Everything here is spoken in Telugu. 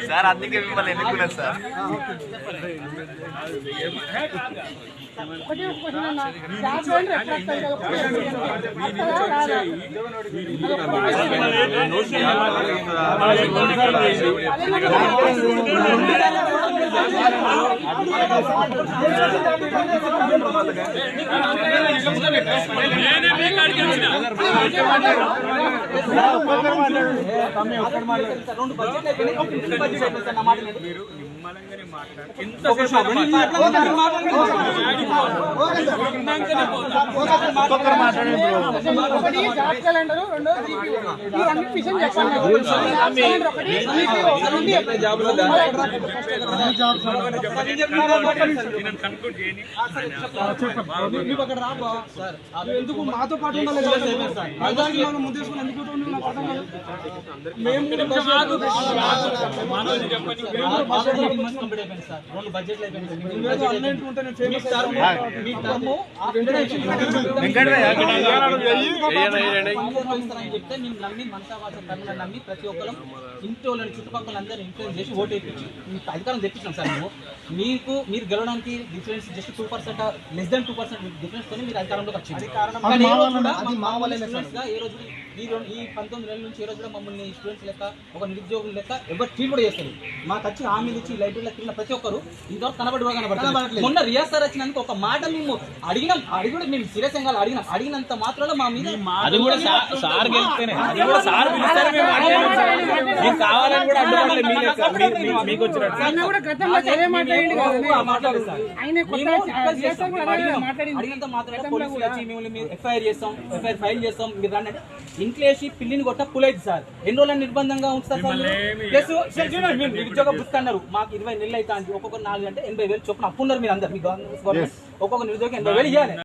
సార్ అందుకే మిమ్మల్ని ఎన్నుకున్నారు సార్. ఎందుకు మాతో పాటు ఉండాలి నమ్మి ప్రతి ఒక్కరు ఇంటి వాళ్ళని చుట్టుపక్కల అందరూ ఇన్ఫ్లుయెన్స్ చేసి ఓటు వేయించి మీకు అధికారం తెప్పించాం సార్. మేము మీరు గెలవడానికి difference just 2% less than 2% difference తోనే మీరు అధికారంలోకి వచ్చింది. ఏ రోజు ఈ 19 నెలల నుంచి ఏ రోజు కూడా మమ్మల్ని స్టూడెంట్స్ లెక్క ఒక నిరుద్యోగుల లెక్క ఎవరు ట్రీట్ కూడా చేస్తారు. మాకు వచ్చి హామీలు ఇచ్చి లైబ్రరీలో తిన్న ప్రతి ఒక్కరు ఇంతవరకు కనబడతారు. మొన్న రియాజ్ సార్ వచ్చినందుకు ఒక మాట మేము అడిగినాం, అడిగి కూడా మేము సీరియస్ గా అడిగినంత మాత్రంలో మా మీద అడిగినంత మాత్రం పోలీసులు వచ్చి మిమ్మల్ని ఎఫ్ఐఆర్ చేస్తాం, ఎఫ్ఐఆర్ ఫైల్ చేస్తాం, మీరు రండి అంటే ఇంట్లో వేసి పిల్లిని కొట్ట పులైదు సార్. ఎన్ని రోజులు నిర్బంధంగా ఉంచుతారు సార్. ప్లస్ నిరుద్యోగ బుక్ అన్నారు, మాకు 20 నెలలు అయితే ఒక్కొక్క 4 అంటే 80,000 చొప్పున అప్పున్నారు మీరు అందరు. మీ గవర్నమెంట్ ఒక్కొక్క నిరుద్యోగం 80,000 ఇవ్వాలి.